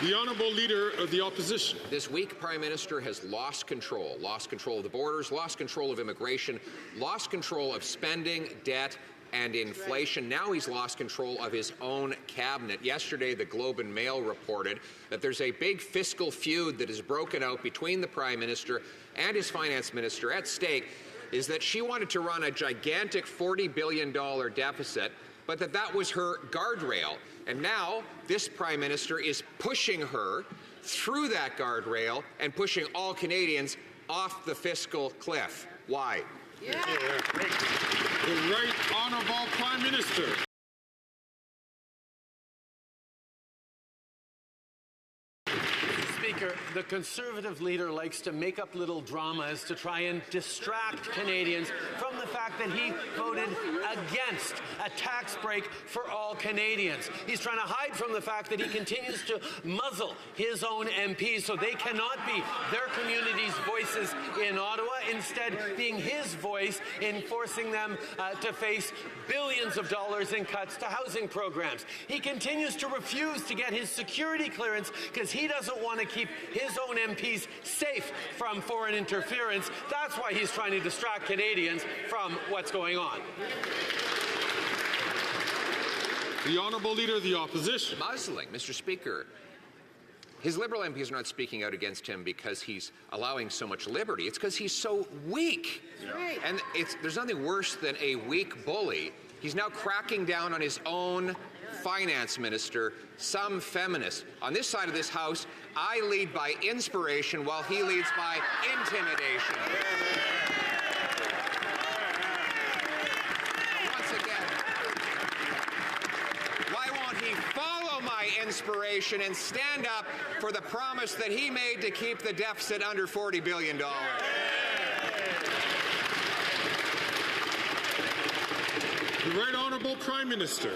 The Honourable Leader of the Opposition. This week, Prime Minister has lost control of the borders, lost control of immigration, lost control of spending, debt, and inflation. Now he's lost control of his own cabinet. Yesterday, the Globe and Mail reported that there's a big fiscal feud that has broken out between the Prime Minister and his Finance Minister. At stake is that she wanted to run a gigantic $40 billion deficit, but that was her guardrail. And now this Prime Minister is pushing her through that guardrail and pushing all Canadians off the fiscal cliff. Why? Yeah. The Right Honourable Prime Minister. Speaker, the Conservative leader likes to make up little dramas to try and distract Canadians from the fact that he voted against a tax break for all Canadians. He's trying to hide from the fact that he continues to muzzle his own MPs so they cannot be their community's voices in Ottawa, instead being his voice in forcing them to face billions of dollars in cuts to housing programs. He continues to refuse to get his security clearance because he doesn't want to keep his own MPs safe from foreign interference. That's why he's trying to distract Canadians from what's going on. The Honourable Leader of the Opposition. Muzzling, Mr. Speaker. His Liberal MPs are not speaking out against him because he's allowing so much liberty. It's because he's so weak. Yeah. And there's nothing worse than a weak bully. He's now cracking down on his own finance minister, some feminist. On this side of this House, I lead by inspiration while he leads by intimidation. Once again, why won't he follow my inspiration and stand up for the promise that he made to keep the deficit under $40 billion? The Right Honourable Prime Minister.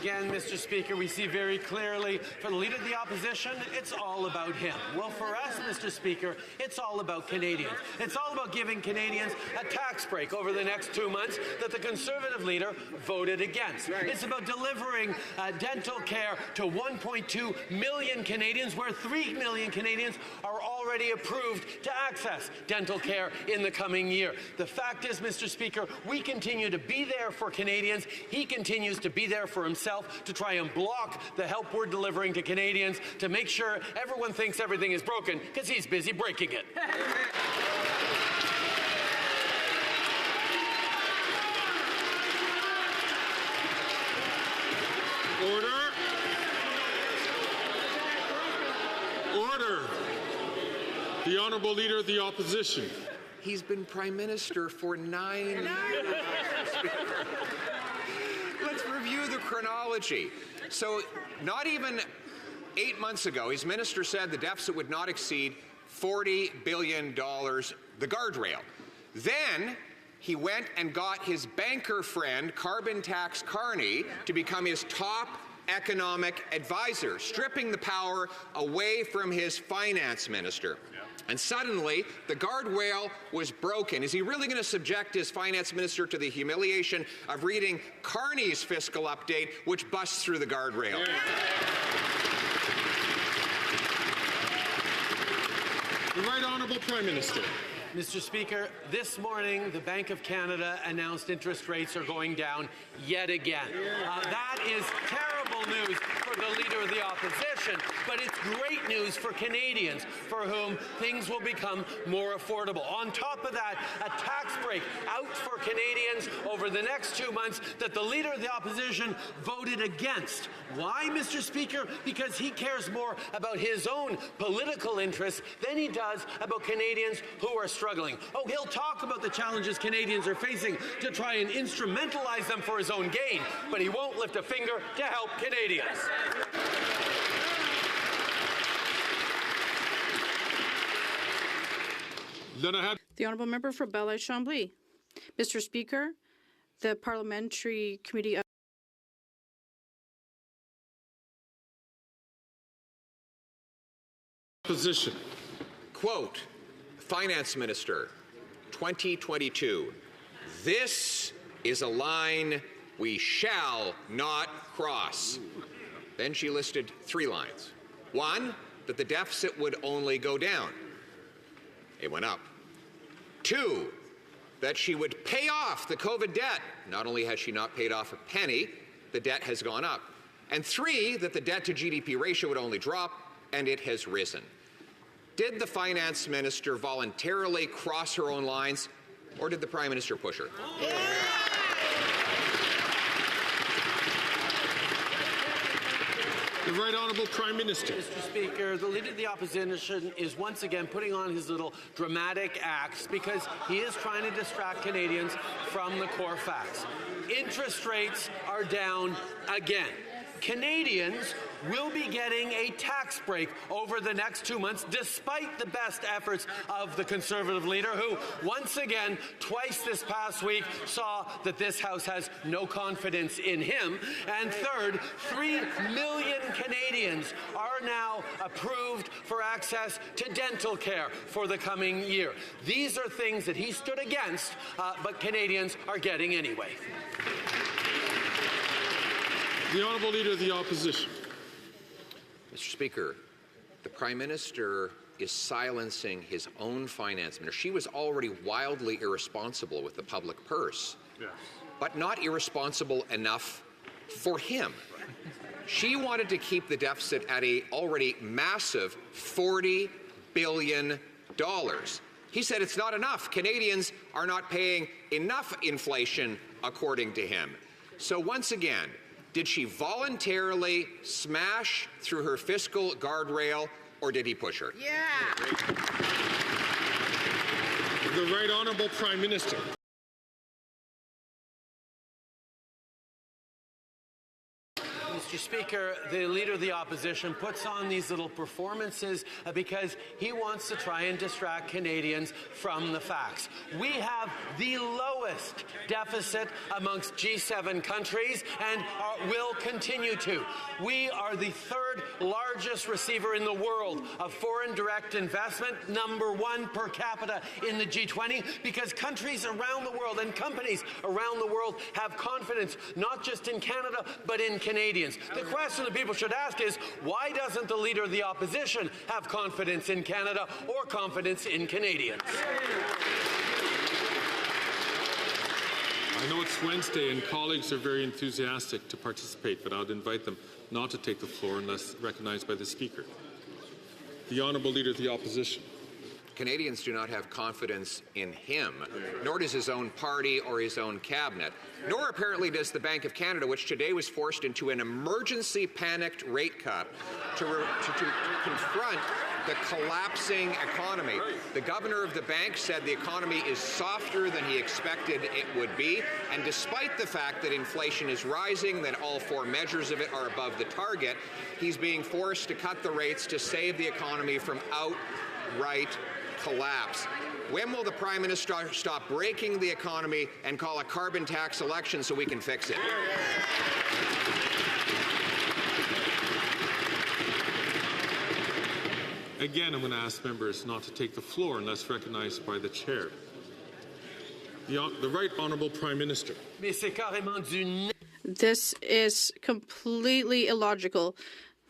Again, Mr. Speaker, we see very clearly for the Leader of the Opposition, it's all about him. Well, for us, Mr. Speaker, it's all about Canadians. It's all about giving Canadians a tax break over the next 2 months that the Conservative leader voted against. Right. It's about delivering dental care to 1.2 million Canadians, where 3 million Canadians are already approved to access dental care in the coming year. The fact is, Mr. Speaker, we continue to be there for Canadians. He continues to be there for himself to try and block the help we're delivering to Canadians to make sure everyone thinks everything is broken because he's busy breaking it. Order. Order. The Honourable Leader of the Opposition. He's been Prime Minister for 9 years. Let's review the chronology. So not even 8 months ago, his minister said the deficit would not exceed $40 billion, the guardrail. Then he went and got his banker friend, Carbon Tax Carney, to become his top economic advisor, stripping the power away from his finance minister. And suddenly, the guardrail was broken. Is he really going to subject his finance minister to the humiliation of reading Carney's fiscal update, which busts through the guardrail? The Right Honourable Prime Minister. Mr. Speaker, this morning the Bank of Canada announced interest rates are going down yet again. That is terrible news for the Leader of the Opposition, but it's great news for Canadians for whom things will become more affordable. On top of that, a tax break out for Canadians over the next 2 months that the Leader of the Opposition voted against. Why, Mr. Speaker? Because he cares more about his own political interests than he does about Canadians who are struggling. Oh, he'll talk about the challenges Canadians are facing to try and instrumentalize them for his own gain, but he won't lift a finger to help Canadians. Then I have the Honourable Member for Belleuil-Chambly. Mr. Speaker, the Parliamentary Committee Opposition. Quote, Finance Minister, 2022. This is a line we shall not cross. Then she listed 3 lines. 1, that the deficit would only go down. It went up. 2, that she would pay off the COVID debt. Not only has she not paid off a penny, the debt has gone up. And 3, that the debt to GDP ratio would only drop, and it has risen. Did the finance minister voluntarily cross her own lines, or did the prime minister push her? The Right Honourable Prime Minister. Mr. Speaker, the Leader of the Opposition is once again putting on his little dramatic acts because he is trying to distract Canadians from the core facts. Interest rates are down again. Canadians will be getting a tax break over the next 2 months, despite the best efforts of the Conservative leader, who once again, twice this past week, saw that this House has no confidence in him. And third, 3 million Canadians are now approved for access to dental care for the coming year. These are things that he stood against, but Canadians are getting anyway. The Honourable Leader of the Opposition. Mr. Speaker, the Prime Minister is silencing his own finance minister. She was already wildly irresponsible with the public purse, but not irresponsible enough for him. She wanted to keep the deficit at a already massive $40 billion. He said it's not enough. Canadians are not paying enough inflation, according to him. So once again, did she voluntarily smash through her fiscal guardrail, or did he push her? The Right Honourable Prime Minister. Mr. Speaker, the Leader of the Opposition puts on these little performances because he wants to try and distract Canadians from the facts. We have the lowest deficit amongst G7 countries and will continue to. We are the 3rd largest receiver in the world of foreign direct investment, #1 per capita in the G20, because countries around the world and companies around the world have confidence not just in Canada but in Canadians. The question that people should ask is, why doesn't the Leader of the Opposition have confidence in Canada or confidence in Canadians? I know it's Wednesday and colleagues are very enthusiastic to participate, but I would invite them not to take the floor unless recognized by the Speaker. The Honourable Leader of the Opposition. Canadians do not have confidence in him, nor does his own party or his own cabinet, nor apparently does the Bank of Canada, which today was forced into an emergency panicked rate cut to confront the collapsing economy. The governor of the bank said the economy is softer than he expected it would be, and despite the fact that inflation is rising, that all 4 measures of it are above the target, he's being forced to cut the rates to save the economy from outright collapse. When will the Prime Minister stop breaking the economy and call a carbon tax election so we can fix it? Again, I'm going to ask members not to take the floor unless recognized by the Chair. The Right Honourable Prime Minister. This is completely illogical.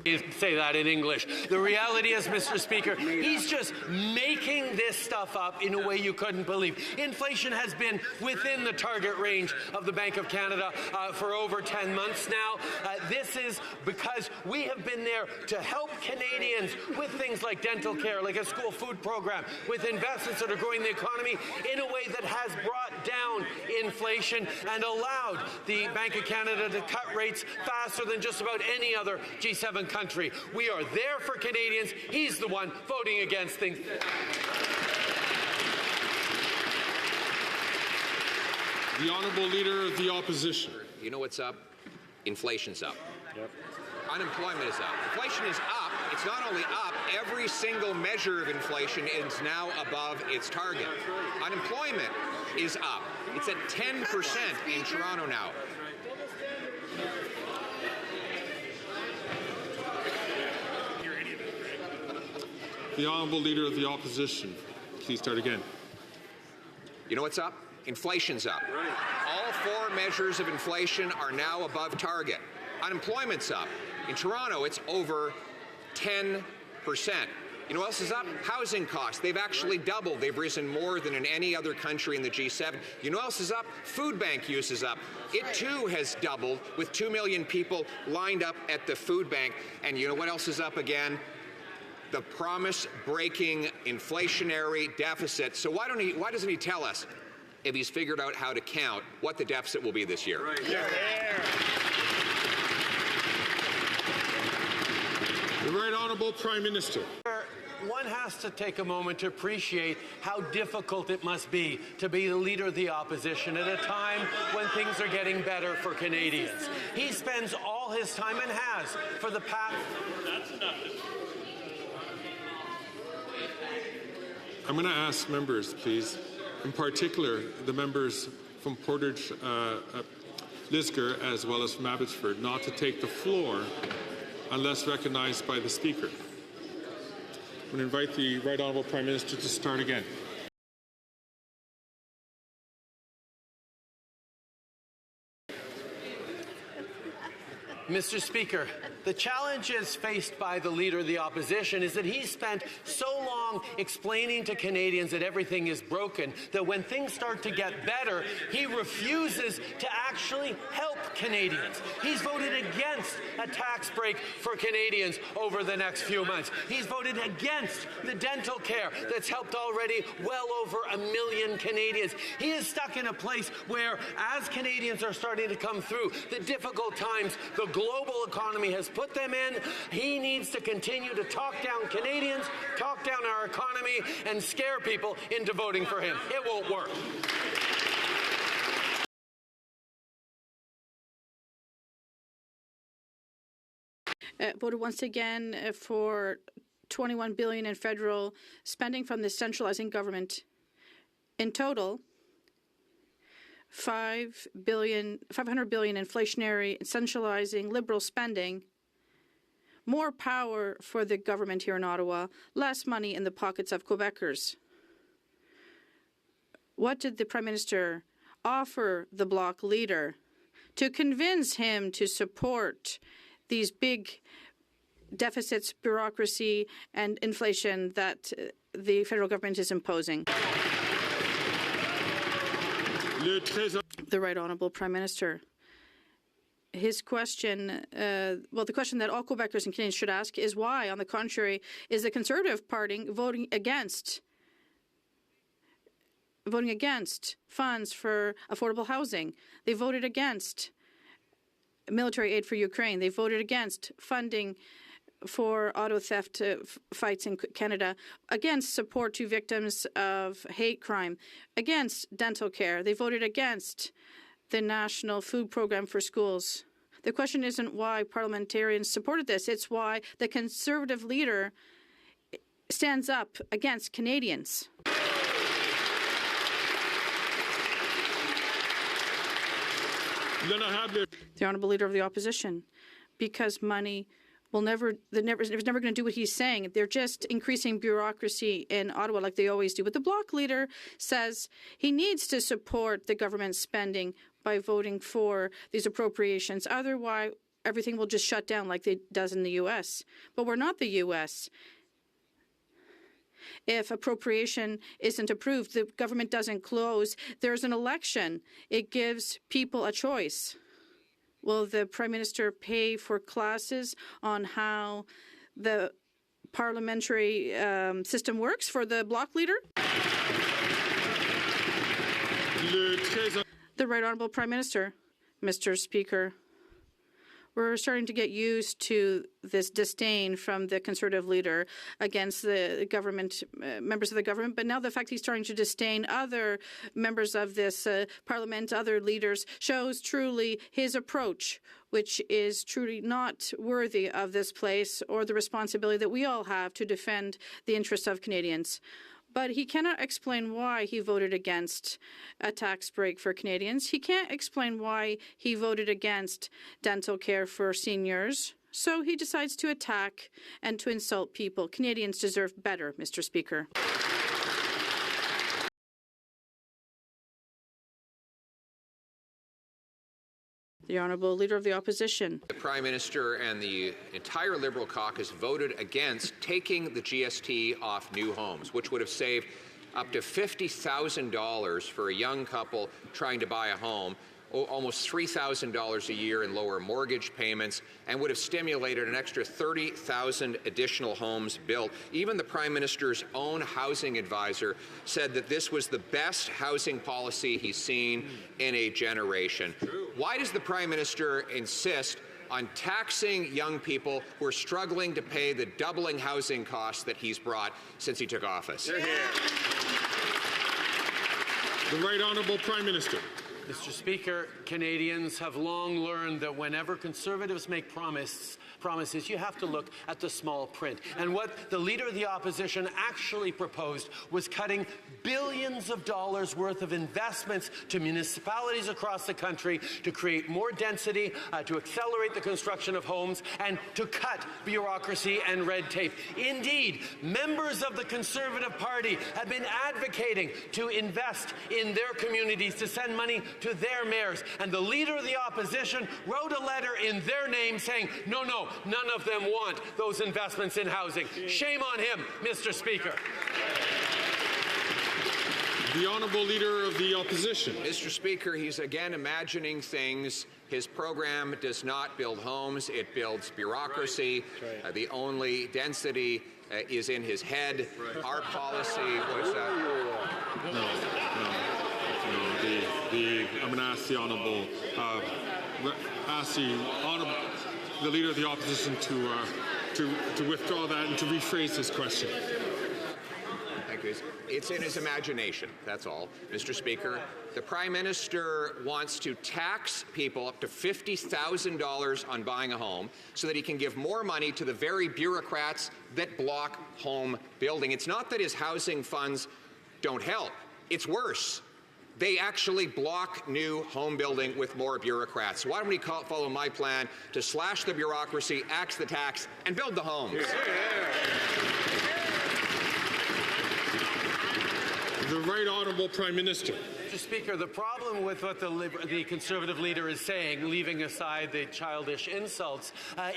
Say that in English. The reality is, Mr. Speaker, he's just making this stuff up in a way you couldn't believe. Inflation has been within the target range of the Bank of Canada for over 10 months now. This is because we have been there to help Canadians with things like dental care, like a school food program, with investments that are growing the economy in a way that has brought down inflation and allowed the Bank of Canada to cut rates faster than just about any other G7 country. We are there for Canadians. He's the one voting against things. The Honourable Leader of the Opposition. You know what's up? Inflation's up. Unemployment is up. Inflation is up. It's not only up, every single measure of inflation is now above its target. Unemployment is up. It's at 10% in Toronto now. The Honourable Leader of the Opposition. Please start again. You know what's up? Inflation's up. All four measures of inflation are now above target. Unemployment's up. In Toronto, it's over 10%. You know what else is up? Housing costs. They've actually doubled. They've risen more than in any other country in the G7. You know what else is up? Food bank use is up. It too has doubled, with 2 million people lined up at the food bank. And you know what else is up again? The promise-breaking inflationary deficit. So why doesn't he tell us, if he's figured out how to count, what the deficit will be this year? Right. Yeah. The Right Honourable Prime Minister. One has to take a moment to appreciate how difficult it must be to be the leader of the opposition at a time when things are getting better for Canadians. He spends all his time, and has for the past... That's enough. I'm going to ask members, please, in particular the members from Portage, Lisgar, as well as from Abbotsford, not to take the floor unless recognized by the Speaker. I'm going to invite the Right Honourable Prime Minister to start again. Mr. Speaker, the challenges faced by the Leader of the Opposition is that he spent so long explaining to Canadians that everything is broken that when things start to get better, he refuses to actually help Canadians. He's voted against a tax break for Canadians over the next few months. He's voted against the dental care that's helped already well over 1 million Canadians. He is stuck in a place where, as Canadians are starting to come through the difficult times the global economy has put them in, he needs to continue to talk down Canadians, talk down our economy, and scare people into voting for him. It won't work. Voted once again for $21 billion in federal spending from the centralizing government. In total, $500 billion inflationary, centralizing, liberal spending, more power for the government here in Ottawa, less money in the pockets of Quebecers. What did the Prime Minister offer the Bloc leader to convince him to support these big deficits, bureaucracy, and inflation that the federal government is imposing? The Right Honourable Prime Minister. His question, the question that all Quebecers and Canadians should ask is why, on the contrary, is the Conservative Party voting against funds for affordable housing? They voted against military aid for Ukraine. They voted against funding for auto theft fights in Canada, against support to victims of hate crime, against dental care. They voted against the National Food Program for schools. The question isn't why parliamentarians supported this. It's why the Conservative leader stands up against Canadians. The Honourable Leader of the Opposition, because money will never going to do what he's saying. They're just increasing bureaucracy in Ottawa like they always do. But the Bloc leader says he needs to support the government spending by voting for these appropriations. Otherwise, everything will just shut down like it does in the U.S. But we're not the U.S. If appropriation isn't approved, the government doesn't close. There's an election. It gives people a choice. Will the Prime Minister pay for classes on how the parliamentary system works for the Bloc leader? The Right Honourable Prime Minister. Mr. Speaker, we're starting to get used to this disdain from the Conservative leader against the government, members of the government. But now the fact he's starting to disdain other members of this parliament, other leaders, shows truly his approach, which is truly not worthy of this place or the responsibility that we all have to defend the interests of Canadians. But he cannot explain why he voted against a tax break for Canadians. He can't explain why he voted against dental care for seniors. So he decides to attack and to insult people. Canadians deserve better, Mr. Speaker. The Honourable Leader of the Opposition. The Prime Minister and the entire Liberal caucus voted against taking the GST off new homes, which would have saved up to $50,000 for a young couple trying to buy a home, almost $3,000 a year in lower mortgage payments, and would have stimulated an extra 30,000 additional homes built. Even the Prime Minister's own housing advisor said that this was the best housing policy he's seen in a generation. Why does the Prime Minister insist on taxing young people who are struggling to pay the doubling housing costs that he's brought since he took office? The Right Honourable Prime Minister. Mr. Speaker, Canadians have long learned that whenever Conservatives make promises, you have to look at the small print. And what the Leader of the Opposition actually proposed was cutting billions of dollars worth of investments to municipalities across the country to create more density, to accelerate the construction of homes, and to cut bureaucracy and red tape. Indeed, members of the Conservative Party have been advocating to invest in their communities, to send money to their mayors. And the Leader of the Opposition wrote a letter in their name saying, no, none of them want those investments in housing. Shame on him, Mr. Speaker. The Honourable Leader of the Opposition. Mr. Speaker, he's again imagining things. His program does not build homes, it builds bureaucracy. The only density is in his head. Our policy was... I'm going to ask the Honourable, the Leader of the Opposition to withdraw that and to rephrase his question. Thank you. It's in his imagination, that's all. Mr. Speaker, the Prime Minister wants to tax people up to $50,000 on buying a home so that he can give more money to the very bureaucrats that block home building. It's not that his housing funds don't help. It's worse. They actually block new home building with more bureaucrats. Why don't we follow my plan to slash the bureaucracy, axe the tax, and build the homes? The Right Honourable Prime Minister. Mr. Speaker, the problem with what the Conservative leader is saying, leaving aside the childish insults,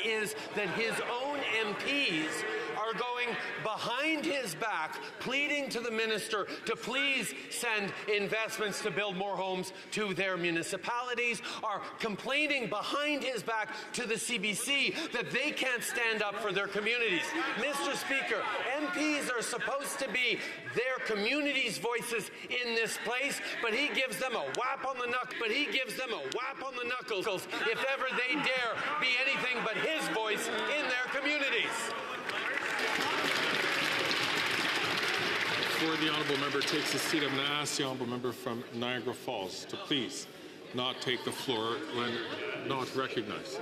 is that his own MPs are going behind his back, pleading to the minister to please send investments to build more homes to their municipalities, are complaining behind his back to the CBC that they can't stand up for their communities. Mr. Speaker, MPs are supposed to be their communities' voices in this place, but he gives them a whap on the knuckles if ever they dare be anything but his voice in their communities. Before the Honourable Member takes his seat, I'm going to ask the Honourable Member from Niagara Falls to please not take the floor when not recognized.